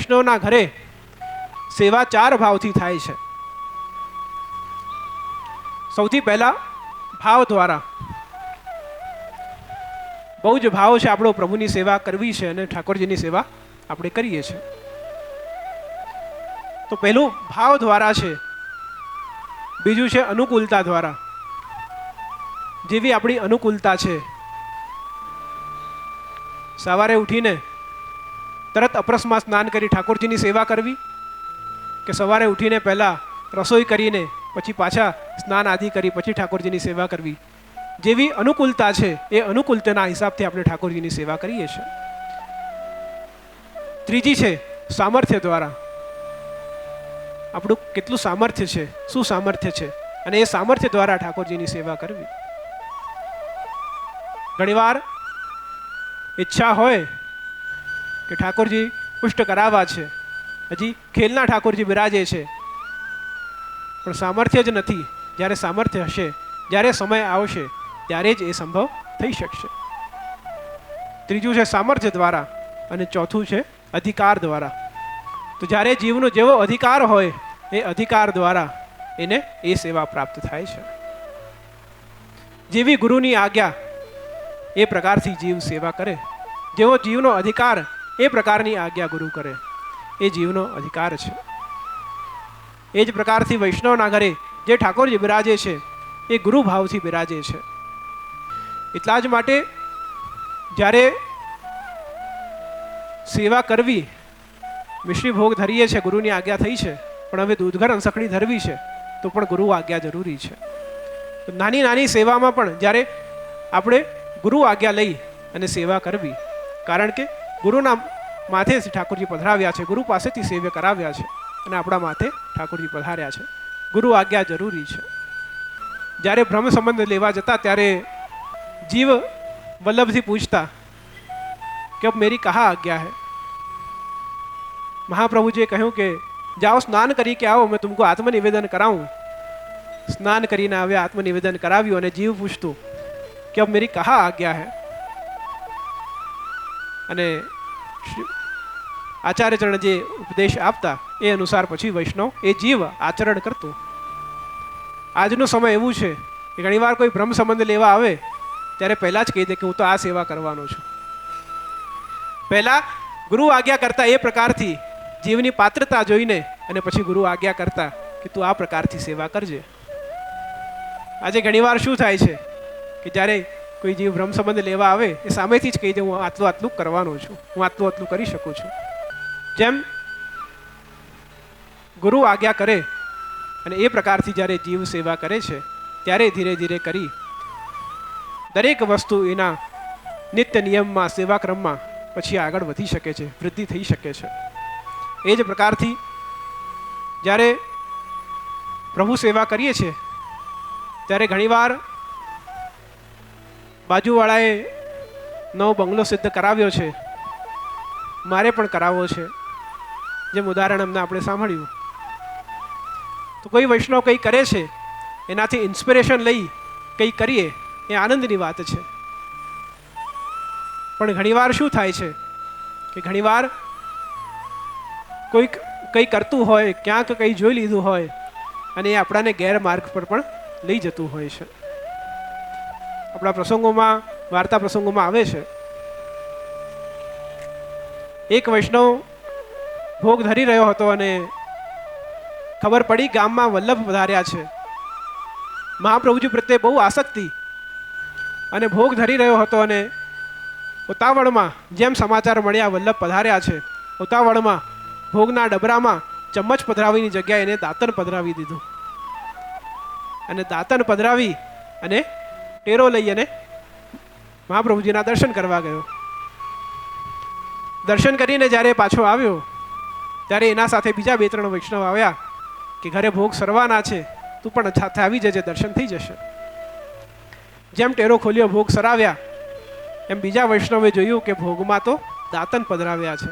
વૈષ્ણવના ઘરે સેવા 4 ભાવથી થાય છે. સૌથી પહેલા ભાવ દ્વારા. બહુ જ ભાવ છે આપણો પ્રભુની સેવા કરવી છે અને ઠાકોરજીની સેવા આપણે કરીએ છીએ. તો પહેલું ભાવ દ્વારા છે. બીજું છે અનુકૂળતા દ્વારા. જેવી આપણી અનુકૂળતા છે, સવારે ઉઠીને તરત અપરસમાં સ્નાન કરી ઠાકોરજીની સેવા કરવી, કે સવારે ઉઠીને પહેલાં રસોઈ કરીને પછી પાછા સ્નાન આદિ કરી પછી ઠાકોરજીની સેવા કરવી. જેવી અનુકૂળતા છે એ અનુકૂળતાના હિસાબથી આપણે ઠાકોરજીની સેવા કરીએ છીએ. ત્રીજી છે સામર્થ્ય દ્વારા. આપણું કેટલું સામર્થ્ય છે, શું સામર્થ્ય છે, અને એ સામર્થ્ય દ્વારા ઠાકોરજીની સેવા કરવી. ઘણીવાર ઈચ્છા હોય કે ઠાકોરજી પુષ્ટ કરાવવા છે, હજી ખેલના ઠાકોરજી બિરાજે છે, પણ સામર્થ્ય જ નથી. જ્યારે સામર્થ્ય હશે, જ્યારે સમય આવશે, ત્યારે જ એ સંભવ થઈ શકશે. ત્રીજું છે સામર્થ્ય દ્વારા, અને ચોથું છે અધિકાર દ્વારા. તો જ્યારે જીવનો જેવો અધિકાર હોય એ અધિકાર દ્વારા એને એ સેવા પ્રાપ્ત થાય છે. જેવી ગુરુની આજ્ઞા એ પ્રકારથી જીવ સેવા કરે. જેવો જીવનો અધિકાર એ પ્રકારની આજ્ઞા ગુરુ કરે, એ જીવનો અધિકાર છે. એ જ પ્રકારથી વૈષ્ણવના ઘરે જે ઠાકોરજી બિરાજે છે એ ગુરુ ભાવથી બિરાજે છે. એટલા જ માટે જ્યારે સેવા કરવી, મિશ્રી ભોગ ધરીએ છે, ગુરુની આજ્ઞા થઈ છે, પણ હવે દૂધઘર અંસખડી ધરવી છે તો પણ ગુરુ આજ્ઞા જરૂરી છે. તો નાની નાની સેવામાં પણ જ્યારે આપણે ગુરુ આજ્ઞા લઈ અને સેવા કરવી, કારણ કે ગુરુના માથે ઠાકોરજી પધરાવ્યા છે, ગુરુ પાસેથી સેવા કરાવ્યા છે અને આપણા માથે ઠાકોરજી પધાર્યા છે. ગુરુ આજ્ઞા જરૂરી છે. જ્યારે બ્રહ્મ સંબંધ લેવા જતા ત્યારે જીવ વલ્લભથી પૂછતા કે અબ મેરી કહા આજ્ञा है. મહાપ્રભુજીએ કહ્યું કે જાઓ સ્નાન કરી કે આવો, મેં તુમકો આત્મનિવેદન કરાવું. સ્નાન કરીને આવ્યા, આત્મનિવેદન કરાવ્યું અને જીવ પૂછતું કે અબ મેરી કહા આજ્ञा है. અને આચાર્યચરણ જે ઉપદેશ આપતા એ અનુસાર પછી વૈષ્ણવ એ જીવ આચરણ કરતું. આજનો સમય એવું છે કે ઘણીવાર કોઈ બ્રહ્મ સંબંધ લેવા આવે ત્યારે પહેલાં જ કહી દે કે હું તો આ સેવા કરવાનો છું. પહેલાં ગુરુ આજ્ઞા કરતા એ પ્રકારથી જીવની પાત્રતા જોઈને અને પછી ગુરુ આજ્ઞા કરતા કે તું આ પ્રકારથી સેવા કરજે. આજે ઘણીવાર શું થાય છે કે જ્યારે કોઈ જીવ બ્રહ્મ સંબંધ લેવા આવે એ સામેથી જ કહી દે હું આટલું આટલું કરવાનો છું, હું આટલું આટલું કરી શકું છું. જેમ ગુરુ આજ્ઞા કરે અને એ પ્રકારથી જ્યારે જીવ સેવા કરે છે ત્યારે ધીરે ધીરે કરી દરેક વસ્તુ એના નિત્ય નિયમમાં, સેવાક્રમમાં પછી આગળ વધી શકે છે, વૃદ્ધિ થઈ શકે છે. એ જ પ્રકારથી જ્યારે પ્રભુ સેવા કરીએ છીએ ત્યારે ઘણીવાર બાજુવાળાએ નવો બંગલો સિદ્ધ કરાવ્યો છે, મારે પણ કરાવવો છે. જેમ ઉદાહરણ અમને આપણે સાંભળ્યું. તો કોઈ વૈષ્ણવ કંઈ કરે છે એનાથી ઇન્સ્પિરેશન લઈ કંઈ કરીએ એ આનંદની વાત છે. પણ ઘણીવાર શું થાય છે કે ઘણીવાર કોઈક કંઈ કરતું હોય, ક્યાંક કંઈ જોઈ લીધું હોય અને એ આપણાને ગેરમાર્ગ પર પણ લઈ જતું હોય છે. આપણા પ્રસંગોમાં, વાર્તા પ્રસંગોમાં આવે છે એક વૈષ્ણવ ભોગ ધરી રહ્યો હતો અને ખબર પડી ગામમાં વલ્લભ પધાર્યા છે. મહાપ્રભુજી પ્રત્યે બહુ આસક્તિ અને ભોગ ધરી રહ્યો હતો અને ઉતાવળમાં જેમ સમાચાર મળ્યા વલ્લભ પધાર્યા છે, ઉતાવળમાં ભોગના ડબરામાં ચમ્મચ પધરાવીની જગ્યાએ એને દાંતણ પધરાવી દીધું અને દાંતણ પધરાવી અને ટેરો લઈ અને મહાપ્રભુજીના દર્શન કરવા ગયો. દર્શન કરીને જ્યારે પાછો આવ્યો ત્યારે એના સાથે બીજા 2-3 વૈષ્ણવ આવ્યા કે ઘરે ભોગ સરવાના છે, તું પણ સાથે આવી જજે, દર્શન થઈ જશે. જેમ ટેરો ખોલ્યો, ભોગ સરાવ્યા, એમ બીજા વૈષ્ણવે જોયું કે ભોગમાં તો દાંતણ પધરાવ્યા છે.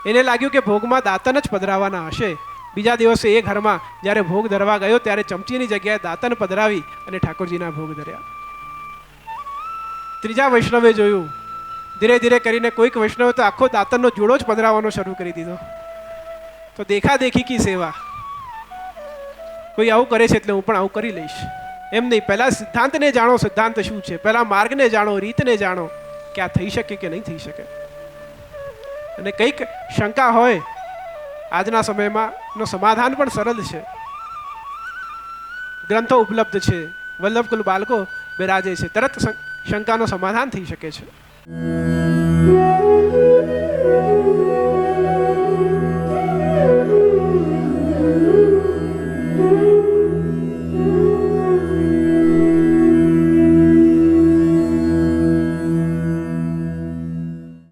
એને લાગ્યું કે ભોગમાં દાંતણ જ પધરાવાના હશે. બીજા દિવસે એ ઘરમાં જ્યારે ભોગ ધરવા ગયો ત્યારે ચમચીની જગ્યાએ દાંતણ પધરાવી અને ઠાકોરજીના ભોગ ધર્યા. ત્રીજા વૈષ્ણવે જોયું ધીરે ધીરે કરીને કોઈક વૈષ્ણવે તો આખો દાંતરનો જોડો જ પધરાવવાનો શરૂ કરી દીધો. તો દેખાદેખી કી સેવા, કોઈ આવું કરે છે એટલે હું પણ આવું કરી લઈશ એમ નહીં. પહેલા સિદ્ધાંતને જાણો, સિદ્ધાંત શું છે, પહેલા માર્ગને જાણો, રીતને જાણો કે આ થઈ શકે કે નહીં થઈ શકે. અને કંઈક શંકા હોય આજના સમયમાં નો સમાધાન પણ સરળ છે. ગ્રંથો ઉપલબ્ધ છે, વલ્લભકુલ બાળકો બિરાજે છે, તરત શંકાનો સમાધાન થઈ શકે છે.